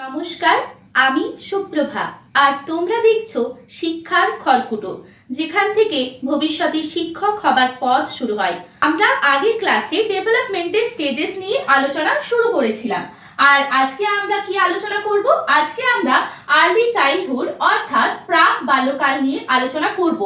নমস্কার, আমি সুপ্রভা আর তোমরা দেখছো শিক্ষার খড়কুটো, যেখান থেকে ভবিষ্যতে শিক্ষক হবার পথ শুরু হয়। আমরা আগের ক্লাসে ডেভেলপমেন্টের স্টেজেস নিয়ে আলোচনা শুরু করেছিলাম, আর আজকে আমরা কি আলোচনা করব? আজকে আমরা আর্লি চাইল্ডহুড অর্থাৎ প্রাক বাল্যকাল নিয়ে আলোচনা করব।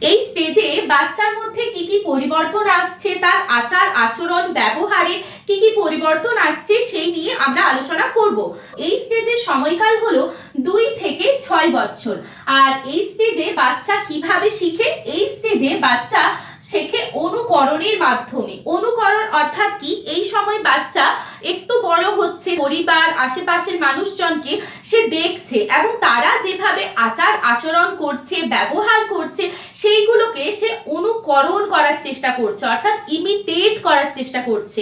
এই স্টেজে বাচ্চার মধ্যে কি কি পরিবর্তন আসছে, তার আচার আচরণ ব্যবহারে কি কি পরিবর্তন আসছে সেই নিয়ে আমরা আলোচনা করব। এই স্টেজের সময়কাল হলো 2 থেকে 6 বছর। আর এই স্টেজে বাচ্চা কিভাবে শিখে? এই স্টেজে বাচ্চা শেখে অনুকরণের মাধ্যমে। অনুকরণ অর্থাৎ কি? এই সময় বাচ্চা একটু বড় হচ্ছে, পরিবার আশেপাশের মানুষজনকে সে দেখছে এবং তারা যেভাবে আচার আচরণ করছে, ব্যবহার করছে, সেইগুলোকে সে অনুকরণ করার চেষ্টা করছে, অর্থাৎ ইমিটেট করার চেষ্টা করছে।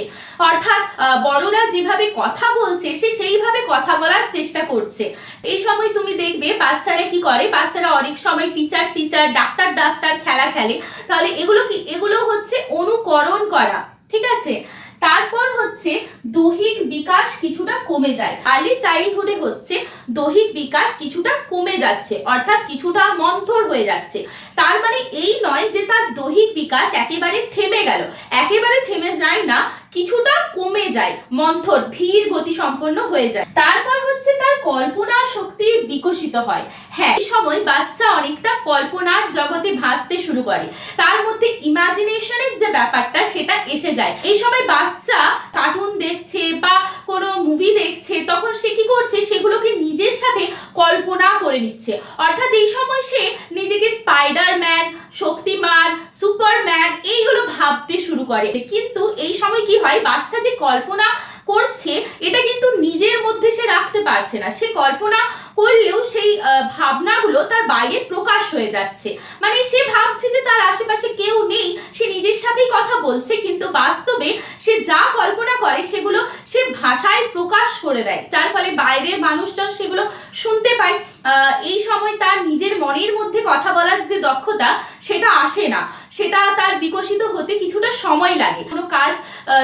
অর্থাৎ বড়রা যেভাবে কথা বলছে সে সেইভাবে কথা বলার চেষ্টা করছে। এই সময় তুমি দেখবে বাচ্চারা কি করে, বাচ্চারা অনেক সময় টিচার টিচার, ডাক্তার ডাক্তার খেলা খেলে। তাহলে এগুলো হচ্ছে অনুকরণ করা, ঠিক আছে? তারপর হচ্ছে দৈহিক বিকাশ কিছুটা কমে যায়। আর্লি চাইল্ডহুডে হচ্ছে দৈহিক বিকাশ কিছুটা কমে যাচ্ছে, অর্থাৎ কিছুটা মন্থর হয়ে যাচ্ছে। তার মানে এই নয় যে তার দৈহিক বিকাশ একেবারে থেমে গেল, একেবারে থেমে যায় না, কিছুটা কমে যায়, মন্থর ধীর গতি সম্পন্ন হয়ে যায়। তারপর হচ্ছে তার কল্পনা শক্তি বিকশিত হয়। হ্যাঁ, এই সময় বাচ্চা অনেকটা কল্পনার জগতে ভাসতে শুরু করে, তার মধ্যে ইমাজিনেশনের যে ব্যাপারটা সেটা এসে যায়। এই সময় বাচ্চা কার্টুন দেখছে বা কোনো মুভি দেখছে, তখন সে কি করছে, সেগুলোকে নিজের সাথে কল্পনা করে নিচ্ছে। অর্থাৎ এই সময় সে নিজেকে স্পাইডারম্যান, শক্তিমান, সুপারম্যান এইগুলো ভাবতে শুরু করে। কিন্তু এই সময় কি হয়, বাচ্চা যে কল্পনা করছে এটা কিন্তু নিজের মধ্যে সে রাখতে পারছে না। সে কল্পনা করলেও সেই ভাবনাগুলো তার বাইরে প্রকাশ হয়ে যাচ্ছে। মানে সে ভাবছে যে তার আশেপাশে কেউ নেই, সে নিজের সাথেই কথা বলছে, কিন্তু বাস্তবে সে যা কল্পনা করে সেগুলো সে ভাষায় প্রকাশ করে দেয়, যার ফলে বাইরের মানুষজন সেগুলো শুনতে পায়। এই সময় তার নিজের মনের মধ্যে কথা বলার যে দক্ষতা সেটা আসে না, সেটা তার বিকশিত হতে কিছুটা সময় লাগে। কোনো কাজ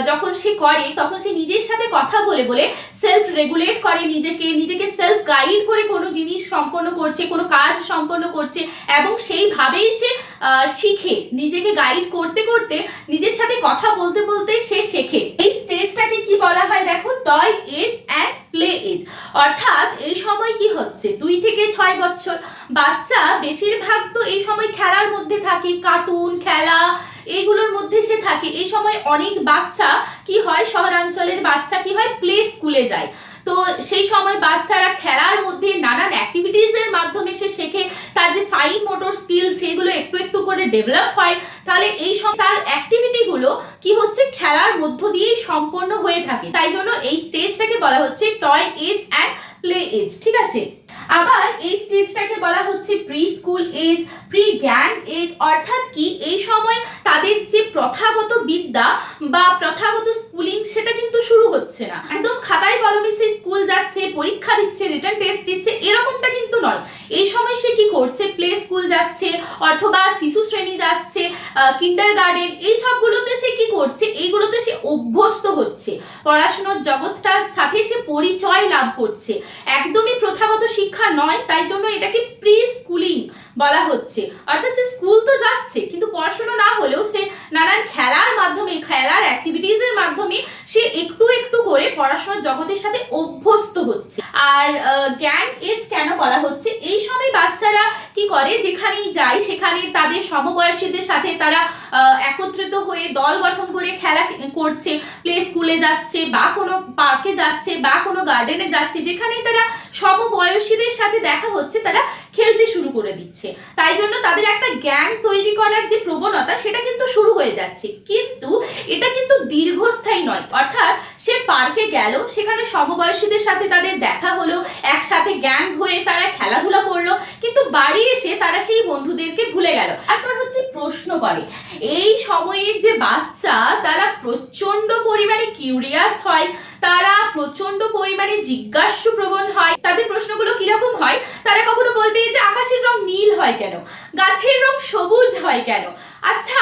যখন সে করে তখন সে নিজের সাথে কথা বলে বলে সেলফ রেগুলেট করে, নিজেকে সেলফ গাইড করে কোনো জিনিস সম্পন্ন করছে, কোনো কাজ সম্পন্ন করছে, এবং সেইভাবেই সে শিখে। নিজেকে গাইড করতে করতে, নিজের সাথে কথা বলতে বলতে সে শেখে। এই স্টেজটাকে কি বলা হয় দেখো? Toy age and play age. অর্থাৎ এই সময় কি হচ্ছে, 2 থেকে 6 বছর বাচ্চা বেশিরভাগ তো এই সময় খেলার মধ্যে থাকে, কার্টুন, খেলা এইগুলোর মধ্যে সে থাকে। এই সময় অনেক বাচ্চা কি হয়, শহরাঞ্চলের বাচ্চা কি হয়, প্লে স্কুলে যায়। তো সেই সময় বাচ্চারা খেলার মধ্যে নানান অ্যাক্টিভিটিসের মাধ্যমে সে শেখে, তার যে ফাইন মোটর স্কিল সেগুলো একটু একটু করে ডেভেলপ হয়। তাহলে এই সময় তার অ্যাক্টিভিটিগুলো কি হচ্ছে, খেলার মধ্য দিয়েই সম্পন্ন হয়ে থাকে। তাই জন্য এই স্টেজটাকে বলা হচ্ছে toy age and play age, ঠিক আছে? আবার এই স্টেজটাকে বলা হচ্ছে pre school age, pre gang age. অর্থাৎ কি, এই সময় তাদের যে প্রথাগত বিদ্যা বা প্রথাগত স্কুলিং সেটা কিন্তু শুরু হচ্ছে না। একদম খাতায় কলমে সে স্কুল যাচ্ছে, পরীক্ষা দিচ্ছে, রিটেন টেস্ট দিচ্ছে, এরকমটা কিন্তু নয়। এই সময় সে কি করছে, প্লে স্কুল যাচ্ছে অথবা শিশু শ্রেণী যাচ্ছে, কিন্ডারগার্টেন, এই সবগুলোতে সে কি করছে, এইগুলোতে সে অভ্যস্ত হচ্ছে, পড়াশোনার জগৎটার সাথে সে পরিচয় লাভ করছে। একদমই প্রথাগত শিক্ষা নয়, তাই জন্য এটাকে প্রি স্কুলিং বলা হচ্ছে। অর্থাৎ সে স্কুল তো যাচ্ছে, কিন্তু পড়াশোনা না হলেও সে নানান খেলার মাধ্যমে, খেলার অ্যাক্টিভিটিসের মাধ্যমে সে একটু একটু করে পড়াশোনার জগতের সাথে অভ্যস্ত হচ্ছে। আর গ্যাং এজ কেন বলা হচ্ছে, এই সময় বাচ্চারা কি করে, যেখানেই যায় সেখানে তাদের সমবয়সীদের সাথে তারা একত্রিত হয়ে দল গঠন করে খেলা করছে, প্লে স্কুলে যাচ্ছে বা কোনো পার্কে যাচ্ছে বা কোনো গার্ডেনে যাচ্ছে, যেখানেই তারা সমবয়সীদের সাথে দেখা হচ্ছে তারা খেলতে শুরু করে দিচ্ছে। তাই জন্য তাদের একটা গ্যাং তৈরি করার যে প্রবণতা সেটা কিন্তু শুরু হয়ে যাচ্ছে। কিন্তু এটা কিন্তু দীর্ঘস্থায়ী নয়। অর্থাৎ সে পার্কে গেল, সেখানে সমবয়সীদের সাথে তাদের দেখা হলো, একসাথে গ্যাং হয়ে তারা খেলাধুলা করলো, কিন্তু বাড়ি এসে তারা সেই বন্ধুদেরকে ভুলে গেল। তারপর হচ্ছে প্রশ্ন করে। এই সময়ে যে বাচ্চা তারা প্রচন্ড পরিমাণে কিউরিয়াস হয়, তারা প্রচন্ড পরিমাণে জিজ্ঞাসু প্রবণ হয়। তাদের প্রশ্নগুলো কিরকম হয়, তারা কখনো বলবে যে আকাশের রং নীল হয় কেন, গাছের রং সবুজ হয় কেন, আচ্ছা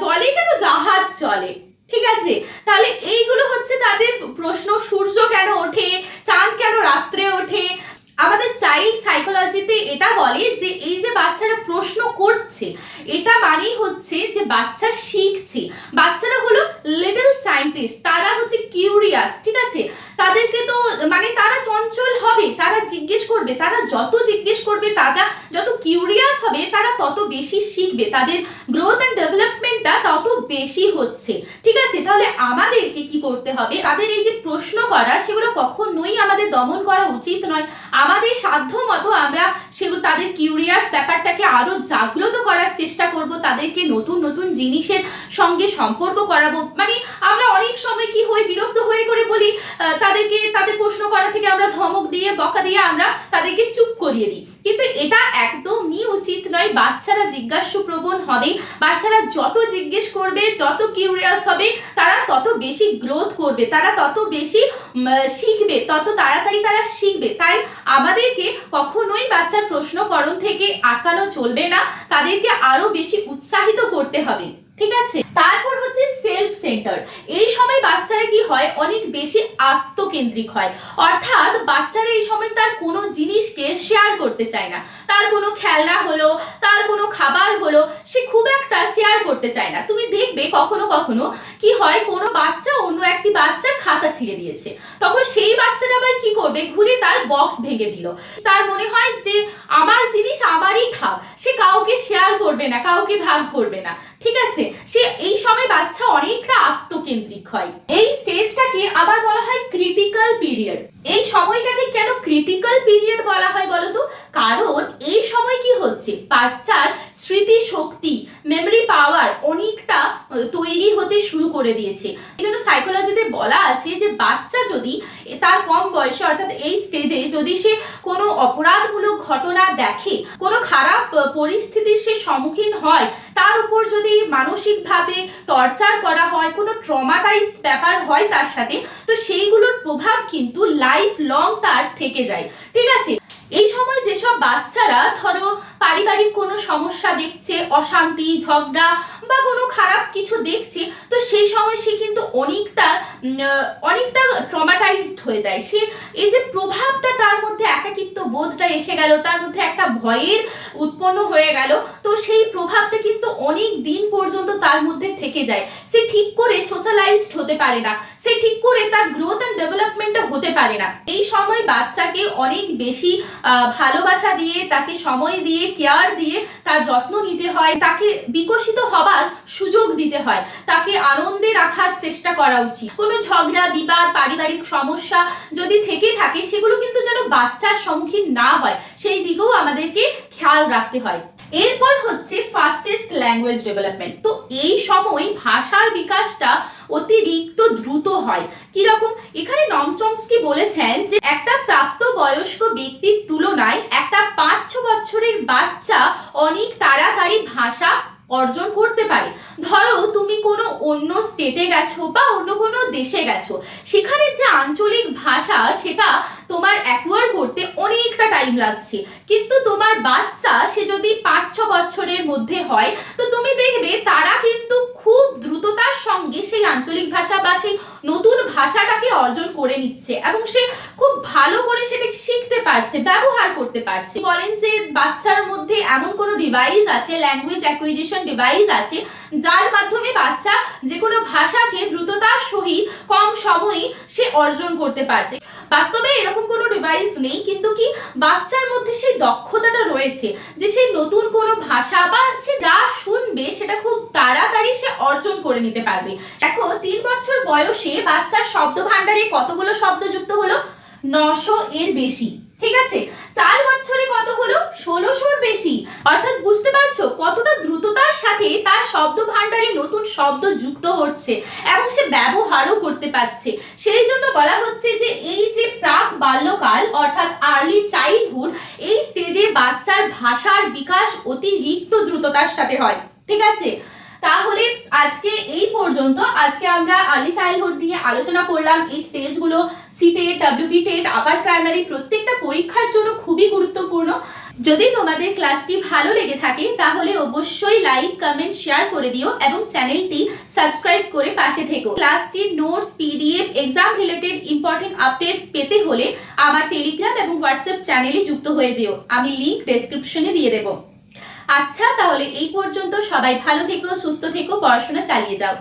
জলে কেন জাহাজ চলে, ঠিক আছে? তাহলে এইগুলো হচ্ছে তাদের প্রশ্ন। সূর্য কেন ওঠে, চাঁদ কেন রাত্রে এটা বলে যে এই যে বাচ্চারা প্রশ্ন করছে, এটা মানেই হচ্ছে যে বাচ্চা শিখছে। বাচ্চারা হলো লিটল সায়েন্টিস্ট, তারা হচ্ছে কিউরিয়াস, ঠিক আছে? তাদেরকে তো মানে তারা চঞ্চল হবে, তারা জিজ্ঞেস করবে, তারা যত জিজ্ঞেস করবে, তারা যত কিউরিয়াস হবে, তারা তত বেশি শিখবে, তাদের গ্রোথ অ্যান্ড ডেভেলপমেন্টটা তত বেশি হচ্ছে, ঠিক আছে? তাহলে আমাদেরকে কি করতে হবে? তাদের এই যে প্রশ্ন করা, সেগুলো কখনোই আমাদের দমন করা উচিত নয়। আমাদের সাধ্য মতো আমরা সেগুলো, তাদের কিউরিয়াস ব্যাপারটাকে আরো জাগ্রত করার চেষ্টা করব, তাদেরকে নতুন নতুন জিনিসের সঙ্গে সম্পর্ক করাবো। মানে আমরা অনেক সময় কি হই, বিরক্ত হয়ে করে বলি, তাদেরকে তাদের প্রশ্ন করা থেকে আমরা ধমক দিয়ে, বকা দিয়ে আমরা তাদেরকে চুপ করিয়ে দিই, কিন্তু এটা একদমই উচিত নয়। বাচ্চারা জিজ্ঞাসু প্রবণ হবে, বাচ্চারা যত জিজ্ঞেস করবে, যত কিউরিয়াস হবে, তারা তত বেশি গ্রোথ করবে, তারা তত বেশি শিখবে, তত তাড়াতাড়ি তারা শিখবে। তাই আমাদেরকে কখনোই বাচ্চার প্রশ্নকরণ থেকে আটকানো চলবে না, তাদেরকে আরো বেশি উৎসাহিত করতে হবে, ঠিক আছে? তারপর হচ্ছে সেলফ সেন্টার। এই সময় বাচ্চারা কি হয়, অনেক বেশি আত্মকেন্দ্রিক হয়, অর্থাৎ বাচ্চারা এই সময় তার কোনো জিনিসকে শেয়ার করতে চায় না। তার কোনো খেলনা হলো, তার কোনো খাবার হলো, সে খুব একটা শেয়ার করতে চায় না। তুমি দেখবে কখনো কখনো কি হয়, কোনো বাচ্চা অন্য একটি বাচ্চার খাতা ছিঁড়ে দিয়েছে, তখন সেই বাচ্চাটা আবার কি করবে, ঘুরে তার বক্স ভেঙে দিল। তার মনে হয় যে আমার জিনিস আমারই থাক, সে কাউকে শেয়ার করবে না, কাউকে ভাগ করবে না, ঠিক আছে? সে এই সময় বাচ্চা অনেকটা আত্মকেন্দ্রিক হয়। এই স্টেজটাকে আবার বলা হয় ক্রিটিক্যাল পিরিয়ড। এই সময়টাকে কেন ক্রিটিক্যাল পিরিয়ড বলা হয় বলো তো? কারণ এই সময় কি হচ্ছে, বাচ্চার স্মৃতি শক্তি, মেমরি পাওয়ার অনেকটা তৈরি হতে শুরু করে দিয়েছে। এই জন্য সাইকোলজিতে বলা আছে যে বাচ্চা যদি তার কম বয়সে, অর্থাৎ এই স্টেজে যদি সে কোনো অপরাধমূলক ঘটনা দেখে, কোনো খারাপ পরিস্থিতির সে সম্মুখীন হয়, তার উপর যদি মানসিকভাবে টর্চার করা হয়, কোনো ট্রমাটাইজড ব্যাপার হয় তার সাথে, তো সেইগুলোর প্রভাব কিন্তু লাইফ লং তার থেকে যায়, ঠিক আছে? এই সময় যেসব বাচ্চারা ধরো পারিবারিক কোনো সমস্যা দেখছে, অশান্তি, ঝগড়া বা কোনো খারাপ কিছু দেখছে, তো সেই সময় সে কিন্তু অনেকটা ট্রমাটাইজড হয়ে যায়। সে এই যে প্রভাবটা, তার মধ্যে একাকিত্ব বোধটা এসে গেল, তার মধ্যে একটা ভয়ের উৎপন্ন হয়ে গেল, তো সেই প্রভাবটা কিন্তু অনেক দিন পর্যন্ত তার মধ্যে থেকে যায়। সে ঠিক করে সোশ্যালাইজড হতে পারে না, সে ঠিক করে তার গ্রোথ অ্যান্ড ডেভেলপমেন্টটা হতে পারে না। এই সময় বাচ্চাকে অনেক বেশি ভালোবাসা দিয়ে, তাকে সময় দিয়ে, কেয়ার দিয়ে তার যত্ন নিতে হয়, তাকে বিকশিত হবার সুযোগ দিতে হয়, তাকে আনন্দে রাখার চেষ্টা করা উচিত। কোনো ঝগড়া, বিবাদ, পারিবারিক সমস্যা যদি থেকে থাকে, সেগুলো কিন্তু যেন বাচ্চার সম্মুখীন না হয়, সেই দিকেও আমাদেরকে খেয়াল রাখতে হয়। এরপর হচ্ছে ফাস্টেস্ট ল্যাঙ্গুয়েজ ডেভেলপমেন্ট। তো এই সময় ভাষার বিকাশটা অতিরিক্ত দ্রুত হয়। কিরকম? এখানে নম চমস্কি বলেছেন যে একটা প্রাপ্তবয়স্ক ব্যক্তির তুলনায় একটা 5-6 বছরের বাচ্চা অনেক তাড়াতাড়ি ভাষা অর্জন করতে পারে। ধরো তুমি কোনো অন্য স্টেটে গেছো বা অন্য কোনো দেশে গেছো, সেখানে যে আঞ্চলিক ভাষা সেটা তোমার অ্যাকোয়ার করতে অনেকটা টাইম লাগছে, কিন্তু তোমার বাচ্চা সে যদি 5-6 বছরের মধ্যে হয়, তো তুমি দেখবে তারা কিন্তু খুব দ্রুততার সঙ্গে সেই আঞ্চলিক ভাষা বা সেই নতুন ভাষাটাকে অর্জন করে নিচ্ছে, এবং সে খুব ভালো করে সেটা শিখতে পারছে, ব্যবহার করতে পারছে। বলেন যে বাচ্চার মধ্যে এমন কোনো ডিভাইস আছে, ল্যাঙ্গুয়েজ অ্যাকুইজিশন ডিভাইস আছে, যার মাধ্যমে বাচ্চা যে কোনো ভাষাকে দ্রুততার সহিত কম সময়ে সে অর্জন করতে পারছে। বাস্তবে এরকম কোনো ডিভাইস নেই, কিন্তু কি বাচ্চার মধ্যে সেই দক্ষতাটা রয়েছে যে সে নতুন কোনো ভাষা বা সে যা শুনবে সেটা খুব তাড়াতাড়ি সে অর্জন করে নিতে পারবে। দেখো 3 বছর বয়সে বাচ্চার শব্দ ভান্ডারে কতগুলো শব্দ যুক্ত হলো? 900 এর বেশি, ঠিক আছে? 4 বছরে কত হলো? 1600 এর বেশি। অর্থাৎ বুঝতে পারছো কতটা দ্রুততার সাথে তার শব্দ ভান্ডারে নতুন শব্দ যুক্ত হচ্ছে এবং সে ব্যবহারও করতে পারছে। সেই জন্য বলা হচ্ছে যে এই যে প্রাক বাল্যকাল অর্থাৎ আর্লি চাইল্ডহুড, এই স্টেজে বাচ্চার ভাষার বিকাশ অতিরিক্ত দ্রুততার সাথে হয়, ঠিক আছে? তাহলে আজকে এই পর্যন্ত। আজকে আমরা আর্লি চাইল্ডহুড নিয়ে আলোচনা করলাম। এই স্টেজগুলো CTET, WB TET, upper primary প্রত্যেকটা পরীক্ষার জন্য খুবই গুরুত্বপূর্ণ। যদি তোমাদের ক্লাসটি ভালো লেগে থাকে তাহলে অবশ্যই লাইক, কমেন্ট, শেয়ার করে দিও এবং চ্যানেলটি সাবস্ক্রাইব করে পাশে থেকো। ক্লাসটির notes, PDF, exam related important updates পেতে হলে আমার টেলিগ্রাম এবং হোয়াটসঅ্যাপ চ্যানেলে যুক্ত হয়ে যেও। আমি লিংক ডেসক্রিপশনে দিয়ে দেবো। আচ্ছা, তাহলে এই পর্যন্ত। সবাই ভালো থেকো, সুস্থ থেকো, পড়াশোনা চালিয়ে যাও।